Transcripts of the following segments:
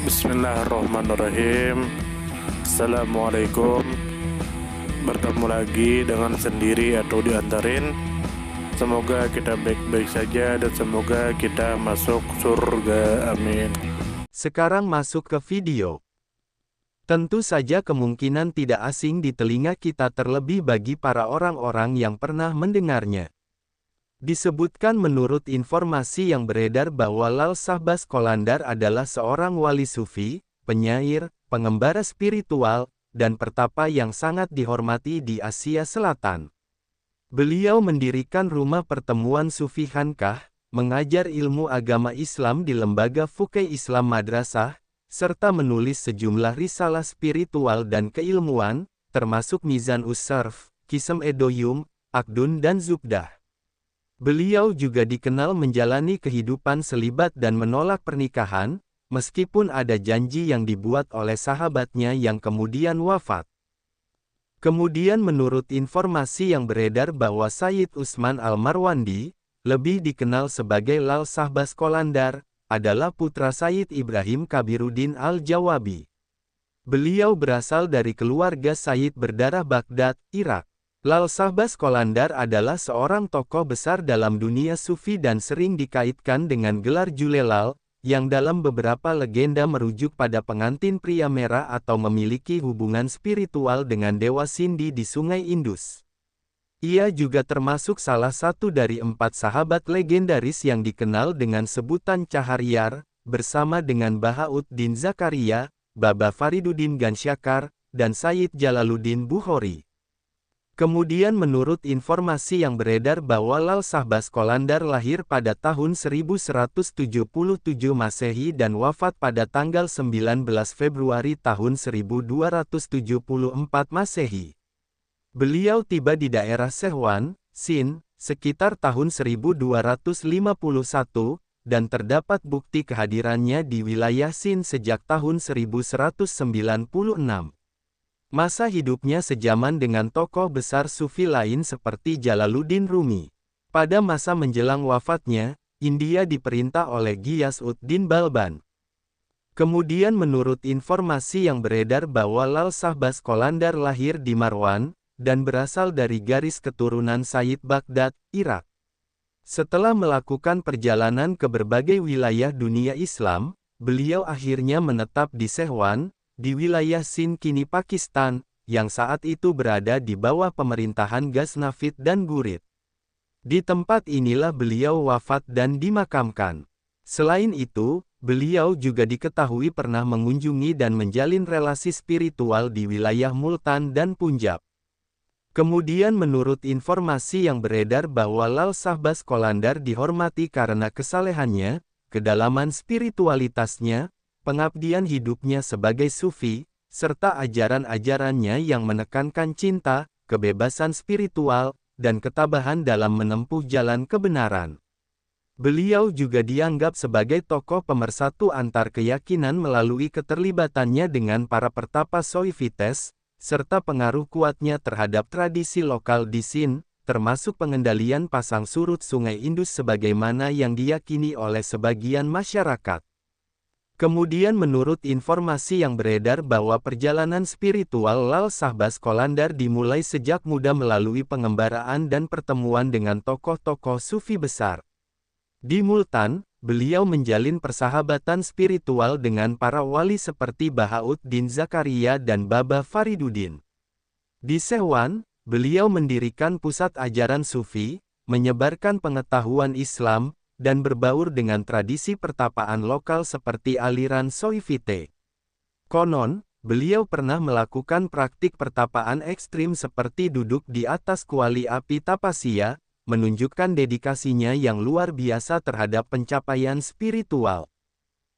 Bismillahirrahmanirrahim. Assalamualaikum. Bertemu lagi dengan sendiri atau diantarin. Semoga kita baik-baik saja dan semoga kita masuk surga. Amin. Sekarang masuk ke video. Tentu saja kemungkinan tidak asing di telinga kita, terlebih bagi para orang-orang yang pernah mendengarnya. Disebutkan menurut informasi yang beredar bahwa Lal Sahbaz Qalandar adalah seorang wali sufi, penyair, pengembara spiritual, dan pertapa yang sangat dihormati di Asia Selatan. Beliau mendirikan rumah pertemuan sufi Khankah, mengajar ilmu agama Islam di lembaga Fuqih Islam Madrasah, serta menulis sejumlah risalah spiritual dan keilmuan, termasuk Mizan Us-Sarf, Qism Edoyum, Aqdun dan Zubdah. Beliau juga dikenal menjalani kehidupan selibat dan menolak pernikahan, meskipun ada janji yang dibuat oleh sahabatnya yang kemudian wafat. Kemudian menurut informasi yang beredar bahwa Sayyid Utsman Al-Marwandi, lebih dikenal sebagai Lal Sahbaz Qalandar, adalah putra Sayyid Ibrahim Kabiruddin Al-Jawabi. Beliau berasal dari keluarga Sayyid berdarah Baghdad, Irak. Lal Sahbaz Qalandar adalah seorang tokoh besar dalam dunia sufi dan sering dikaitkan dengan gelar Julelal, yang dalam beberapa legenda merujuk pada pengantin pria merah atau memiliki hubungan spiritual dengan Dewa Sindi di Sungai Indus. Ia juga termasuk salah satu dari 4 sahabat legendaris yang dikenal dengan sebutan Caharyar, bersama dengan Bahauddin Zakaria, Baba Fariduddin Gansyakar, dan Sayyid Jalaluddin Bukhori. Kemudian menurut informasi yang beredar bahwa Lal Sahbaz Qalandar lahir pada tahun 1177 Masehi dan wafat pada tanggal 19 Februari tahun 1274 Masehi. Beliau tiba di daerah Sehwan, Sind, sekitar tahun 1251, dan terdapat bukti kehadirannya di wilayah Sind sejak tahun 1196. Masa hidupnya sejaman dengan tokoh besar sufi lain seperti Jalaluddin Rumi. Pada masa menjelang wafatnya, India diperintah oleh Ghiyasuddin Balban. Kemudian menurut informasi yang beredar bahwa Lal Sahbaz Qalandar lahir di Marwan, dan berasal dari garis keturunan Sayyid Baghdad, Irak. Setelah melakukan perjalanan ke berbagai wilayah dunia Islam, beliau akhirnya menetap di Sehwan, di wilayah Sind kini Pakistan, yang saat itu berada di bawah pemerintahan Ghaznavid dan Ghurid. Di tempat inilah beliau wafat dan dimakamkan. Selain itu, beliau juga diketahui pernah mengunjungi dan menjalin relasi spiritual di wilayah Multan dan Punjab. Kemudian menurut informasi yang beredar bahwa Lal Sahbaz Qalandar dihormati karena kesalehannya, kedalaman spiritualitasnya, pengabdian hidupnya sebagai sufi, serta ajaran-ajarannya yang menekankan cinta, kebebasan spiritual, dan ketabahan dalam menempuh jalan kebenaran. Beliau juga dianggap sebagai tokoh pemersatu antar keyakinan melalui keterlibatannya dengan para pertapa Soifites, serta pengaruh kuatnya terhadap tradisi lokal di Sind, termasuk pengendalian pasang surut Sungai Indus sebagaimana yang diyakini oleh sebagian masyarakat. Kemudian menurut informasi yang beredar bahwa perjalanan spiritual Lal Sahbaz Qalandar dimulai sejak muda melalui pengembaraan dan pertemuan dengan tokoh-tokoh sufi besar. Di Multan, beliau menjalin persahabatan spiritual dengan para wali seperti Bahauddin Zakaria dan Baba Fariduddin. Di Sehwan, beliau mendirikan pusat ajaran sufi, menyebarkan pengetahuan Islam, dan berbaur dengan tradisi pertapaan lokal seperti aliran Soifite. Konon, beliau pernah melakukan praktik pertapaan ekstrim seperti duduk di atas kuali api Tapasya, menunjukkan dedikasinya yang luar biasa terhadap pencapaian spiritual.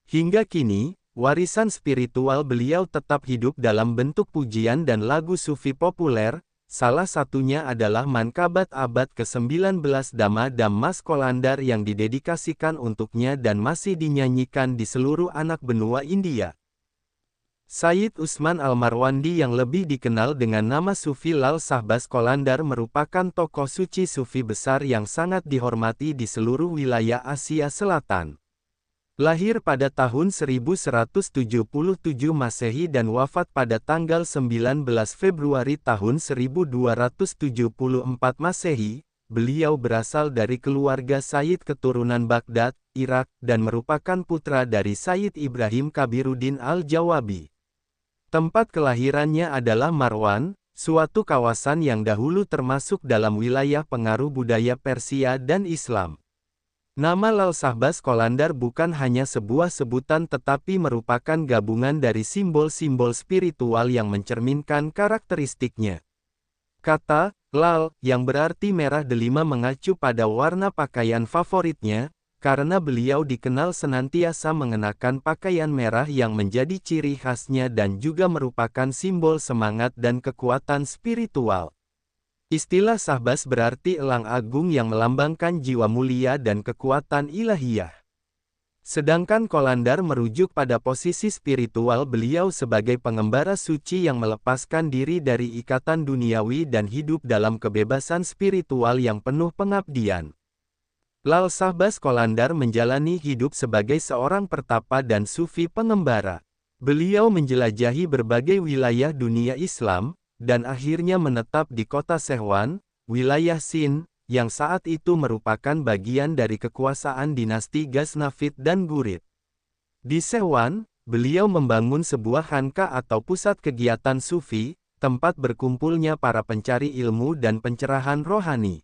Hingga kini, warisan spiritual beliau tetap hidup dalam bentuk pujian dan lagu sufi populer. Salah satunya adalah Mankabat abad ke-19 Dhamma Dhammas Qalandar yang didedikasikan untuknya dan masih dinyanyikan di seluruh anak benua India. Sayyid Utsman Al-Marwandi yang lebih dikenal dengan nama Sufi Lal Sahbaz Qalandar merupakan tokoh suci sufi besar yang sangat dihormati di seluruh wilayah Asia Selatan. Lahir pada tahun 1177 Masehi dan wafat pada tanggal 19 Februari tahun 1274 Masehi, beliau berasal dari keluarga Sayyid keturunan Baghdad, Irak, dan merupakan putra dari Sayyid Ibrahim Kabiruddin Al-Jawabi. Tempat kelahirannya adalah Marwan, suatu kawasan yang dahulu termasuk dalam wilayah pengaruh budaya Persia dan Islam. Nama Lal Shahbaz Qalandar bukan hanya sebuah sebutan tetapi merupakan gabungan dari simbol-simbol spiritual yang mencerminkan karakteristiknya. Kata Lal, yang berarti merah delima mengacu pada warna pakaian favoritnya, karena beliau dikenal senantiasa mengenakan pakaian merah yang menjadi ciri khasnya dan juga merupakan simbol semangat dan kekuatan spiritual. Istilah Shahbaz berarti elang agung yang melambangkan jiwa mulia dan kekuatan ilahiyah. Sedangkan Qalandar merujuk pada posisi spiritual beliau sebagai pengembara suci yang melepaskan diri dari ikatan duniawi dan hidup dalam kebebasan spiritual yang penuh pengabdian. Lal Shahbaz Qalandar menjalani hidup sebagai seorang pertapa dan sufi pengembara. Beliau menjelajahi berbagai wilayah dunia Islam, dan akhirnya menetap di kota Sehwan, wilayah Sind, yang saat itu merupakan bagian dari kekuasaan dinasti Ghaznavid dan Ghurid. Di Sehwan, beliau membangun sebuah khanqah atau pusat kegiatan sufi, tempat berkumpulnya para pencari ilmu dan pencerahan rohani.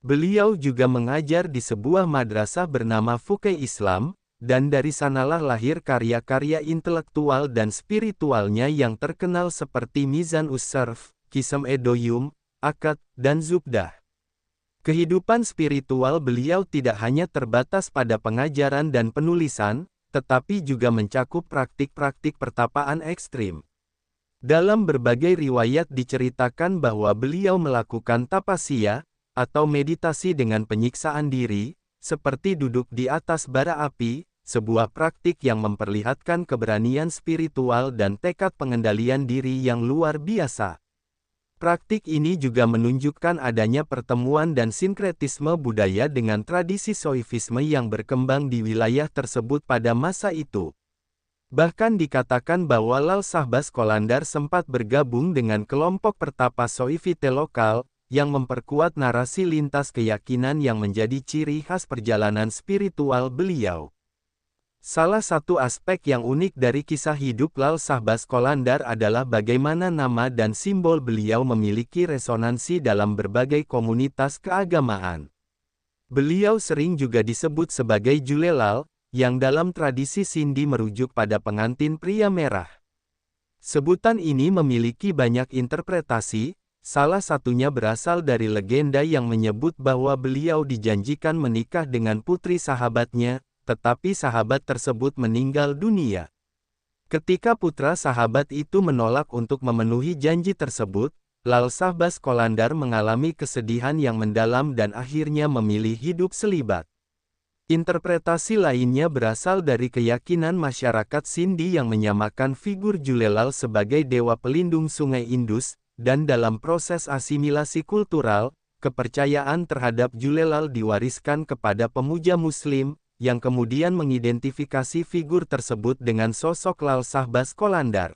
Beliau juga mengajar di sebuah madrasah bernama Fuqih Islam, dan dari sanalah lahir karya-karya intelektual dan spiritualnya yang terkenal seperti Mizan Us-Sarf, Qism-e-Doyum, Akad, dan Zubdah. Kehidupan spiritual beliau tidak hanya terbatas pada pengajaran dan penulisan, tetapi juga mencakup praktik-praktik pertapaan ekstrim. Dalam berbagai riwayat diceritakan bahwa beliau melakukan tapasya, atau meditasi dengan penyiksaan diri, seperti duduk di atas bara api, sebuah praktik yang memperlihatkan keberanian spiritual dan tekad pengendalian diri yang luar biasa. Praktik ini juga menunjukkan adanya pertemuan dan sinkretisme budaya dengan tradisi Soifisme yang berkembang di wilayah tersebut pada masa itu. Bahkan dikatakan bahwa Lal Shahbaz Qalandar sempat bergabung dengan kelompok pertapa Soifite lokal, yang memperkuat narasi lintas keyakinan yang menjadi ciri khas perjalanan spiritual beliau. Salah satu aspek yang unik dari kisah hidup Lal Shahbaz Qalandar adalah bagaimana nama dan simbol beliau memiliki resonansi dalam berbagai komunitas keagamaan. Beliau sering juga disebut sebagai Julelal, yang dalam tradisi Sindi merujuk pada pengantin pria merah. Sebutan ini memiliki banyak interpretasi, salah satunya berasal dari legenda yang menyebut bahwa beliau dijanjikan menikah dengan putri sahabatnya, tetapi sahabat tersebut meninggal dunia. Ketika putra sahabat itu menolak untuk memenuhi janji tersebut, Lal Shahbaz Qalandar mengalami kesedihan yang mendalam dan akhirnya memilih hidup selibat. Interpretasi lainnya berasal dari keyakinan masyarakat Sindi yang menyamakan figur Julelal sebagai dewa pelindung sungai Indus, dan dalam proses asimilasi kultural, kepercayaan terhadap Julelal diwariskan kepada pemuja Muslim, yang kemudian mengidentifikasi figur tersebut dengan sosok Lal Shahbaz Qalandar.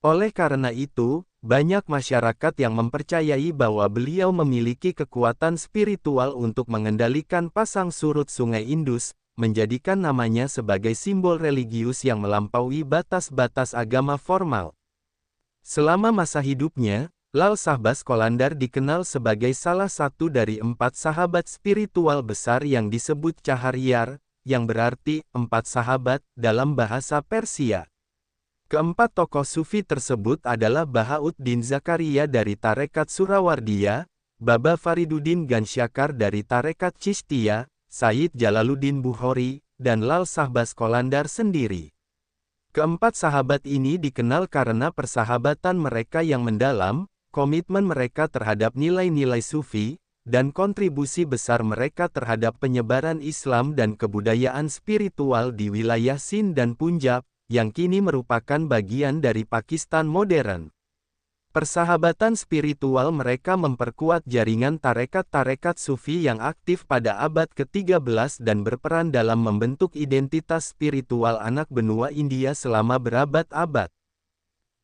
Oleh karena itu, banyak masyarakat yang mempercayai bahwa beliau memiliki kekuatan spiritual untuk mengendalikan pasang surut sungai Indus, menjadikan namanya sebagai simbol religius yang melampaui batas-batas agama formal. Selama masa hidupnya, Lal Shahbaz Qalandar dikenal sebagai salah satu dari 4 sahabat spiritual besar yang disebut Caharyar, yang berarti 4 sahabat dalam bahasa Persia. Keempat tokoh sufi tersebut adalah Bahauddin Zakaria dari Tarekat Surawardiyah, Baba Fariduddin Gansyakar dari Tarekat Chistiyah, Sayyid Jalaluddin Bukhori, dan Lal Shahbaz Qalandar sendiri. Keempat sahabat ini dikenal karena persahabatan mereka yang mendalam, komitmen mereka terhadap nilai-nilai sufi, dan kontribusi besar mereka terhadap penyebaran Islam dan kebudayaan spiritual di wilayah Sind dan Punjab, yang kini merupakan bagian dari Pakistan modern. Persahabatan spiritual mereka memperkuat jaringan tarekat-tarekat sufi yang aktif pada abad ke-13 dan berperan dalam membentuk identitas spiritual anak benua India selama berabad-abad.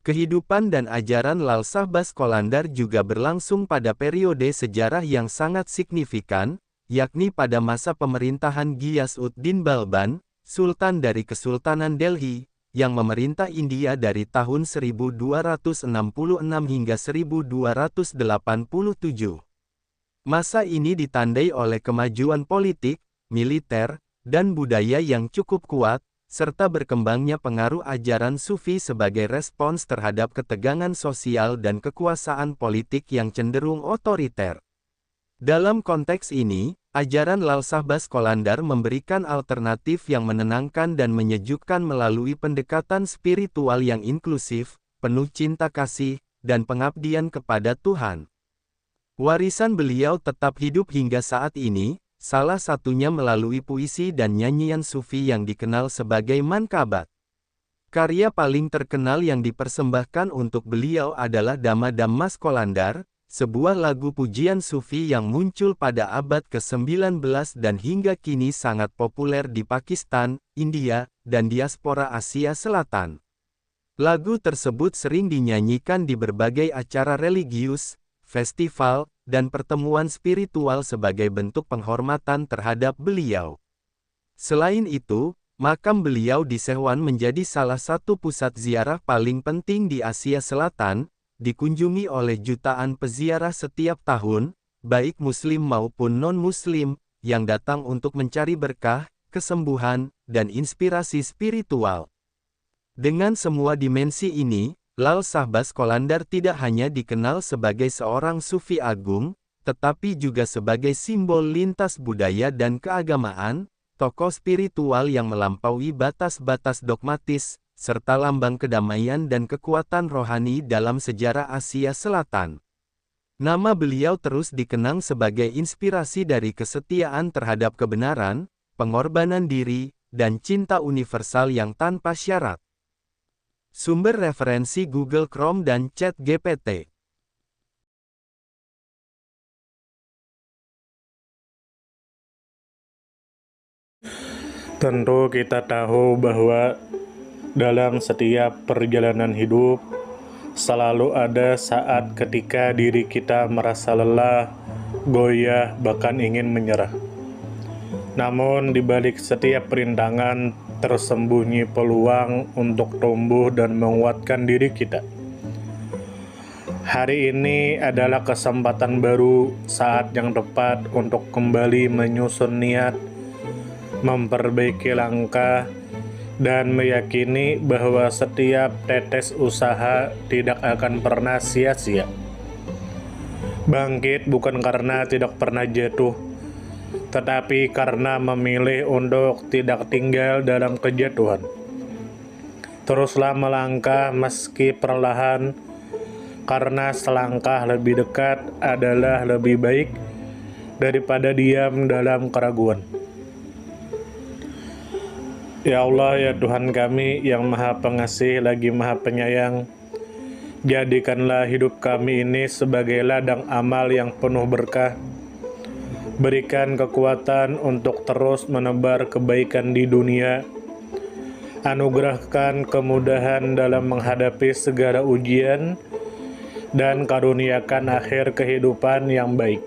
Kehidupan dan ajaran Lal Shahbaz Qalandar juga berlangsung pada periode sejarah yang sangat signifikan, yakni pada masa pemerintahan Ghiyasuddin Balban, Sultan dari Kesultanan Delhi, yang memerintah India dari tahun 1266 hingga 1287. Masa ini ditandai oleh kemajuan politik, militer, dan budaya yang cukup kuat, serta berkembangnya pengaruh ajaran Sufi sebagai respons terhadap ketegangan sosial dan kekuasaan politik yang cenderung otoriter. Dalam konteks ini, ajaran Lal Shahbaz Qalandar memberikan alternatif yang menenangkan dan menyejukkan melalui pendekatan spiritual yang inklusif, penuh cinta kasih, dan pengabdian kepada Tuhan. Warisan beliau tetap hidup hingga saat ini, salah satunya melalui puisi dan nyanyian sufi yang dikenal sebagai mankabat. Karya paling terkenal yang dipersembahkan untuk beliau adalah Dama Dammas Qalandar, sebuah lagu pujian sufi yang muncul pada abad ke-19 dan hingga kini sangat populer di Pakistan, India, dan diaspora Asia Selatan. Lagu tersebut sering dinyanyikan di berbagai acara religius, festival, dan pertemuan spiritual sebagai bentuk penghormatan terhadap beliau. Selain itu, makam beliau di Sehwan menjadi salah satu pusat ziarah paling penting di Asia Selatan, dikunjungi oleh jutaan peziarah setiap tahun, baik muslim maupun non-muslim, yang datang untuk mencari berkah, kesembuhan, dan inspirasi spiritual. Dengan semua dimensi ini, Lal Shahbaz Qalandar tidak hanya dikenal sebagai seorang sufi agung, tetapi juga sebagai simbol lintas budaya dan keagamaan, tokoh spiritual yang melampaui batas-batas dogmatis, serta lambang kedamaian dan kekuatan rohani dalam sejarah Asia Selatan. Nama beliau terus dikenang sebagai inspirasi dari kesetiaan terhadap kebenaran, pengorbanan diri, dan cinta universal yang tanpa syarat. Sumber referensi Google Chrome dan ChatGPT. Tentu kita tahu bahwa dalam setiap perjalanan hidup, selalu ada saat ketika diri kita merasa lelah, goyah, bahkan ingin menyerah. Namun, di balik setiap perintangan, tersembunyi peluang untuk tumbuh dan menguatkan diri kita. Hari ini adalah kesempatan baru, saat yang tepat untuk kembali menyusun niat, memperbaiki langkah, dan meyakini bahwa setiap tetes usaha tidak akan pernah sia-sia. Bangkit bukan karena tidak pernah jatuh, tetapi karena memilih untuk tidak tinggal dalam kejatuhan. Teruslah melangkah meski perlahan, karena selangkah lebih dekat adalah lebih baik daripada diam dalam keraguan. Ya Allah, ya Tuhan kami yang Maha Pengasih lagi Maha Penyayang, jadikanlah hidup kami ini sebagai ladang amal yang penuh berkah. Berikan kekuatan untuk terus menebar kebaikan di dunia. Anugerahkan kemudahan dalam menghadapi segala ujian, dan karuniakan akhir kehidupan yang baik.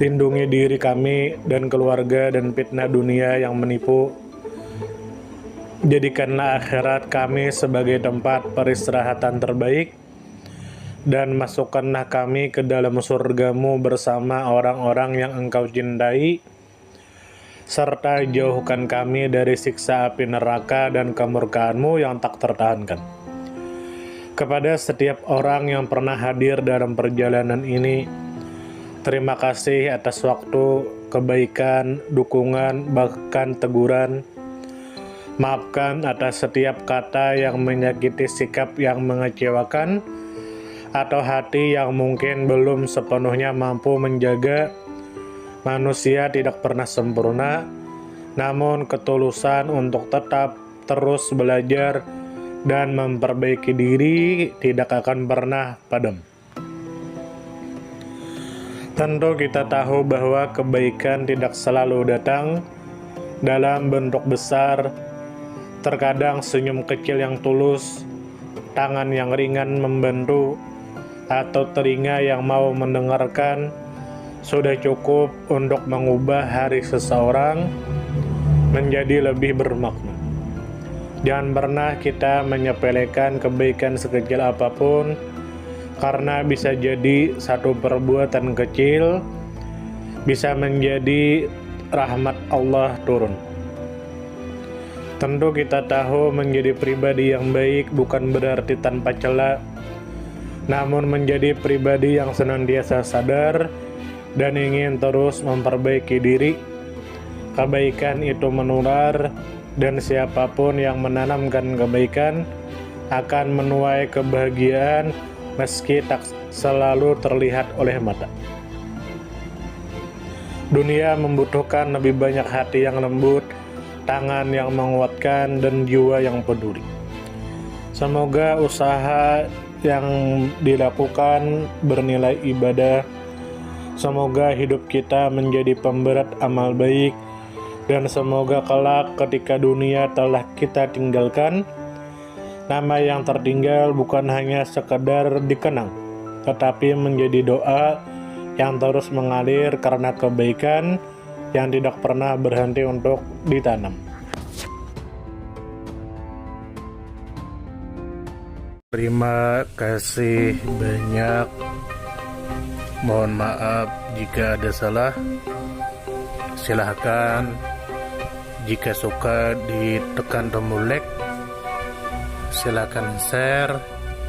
Lindungi diri kami dan keluarga dan fitnah dunia yang menipu. Jadikanlah akhirat kami sebagai tempat peristirahatan terbaik, dan masukkanlah kami ke dalam surga-Mu bersama orang-orang yang Engkau cintai, serta jauhkan kami dari siksa api neraka dan kemurkaan-Mu yang tak tertahankan. Kepada setiap orang yang pernah hadir dalam perjalanan ini, terima kasih atas waktu, kebaikan, dukungan, bahkan teguran. Maafkan atas setiap kata yang menyakiti, sikap yang mengecewakan, atau hati yang mungkin belum sepenuhnya mampu menjaga. Manusia tidak pernah sempurna, namun ketulusan untuk tetap terus belajar dan memperbaiki diri tidak akan pernah padam. Tentu kita tahu bahwa kebaikan tidak selalu datang dalam bentuk besar. Terkadang senyum kecil yang tulus, tangan yang ringan membantu, atau telinga yang mau mendengarkan sudah cukup untuk mengubah hari seseorang menjadi lebih bermakna. Jangan pernah kita menyepelekan kebaikan sekecil apapun, karena bisa jadi satu perbuatan kecil bisa menjadi rahmat Allah turun. Tentu kita tahu menjadi pribadi yang baik bukan berarti tanpa celah, namun menjadi pribadi yang senantiasa sadar dan ingin terus memperbaiki diri. Kebaikan itu menular, dan siapapun yang menanamkan kebaikan akan menuai kebahagiaan meski tak selalu terlihat oleh mata. Dunia membutuhkan lebih banyak hati yang lembut, tangan yang menguatkan, dan jiwa yang peduli. Semoga usaha yang dilakukan bernilai ibadah. Semoga hidup kita menjadi pemberat amal baik, dan semoga kelak ketika dunia telah kita tinggalkan, nama yang tertinggal bukan hanya sekedar dikenang, tetapi menjadi doa yang terus mengalir karena kebaikan yang tidak pernah berhenti untuk ditanam. Terima kasih banyak. Mohon maaf jika ada salah. Silahkan jika suka ditekan tombol like, silahkan share,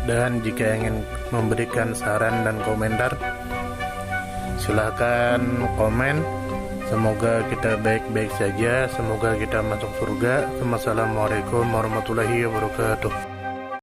dan jika ingin memberikan saran dan komentar, silahkan komen. Semoga kita baik-baik saja, semoga kita masuk surga. Wassalamualaikum warahmatullahi wabarakatuh.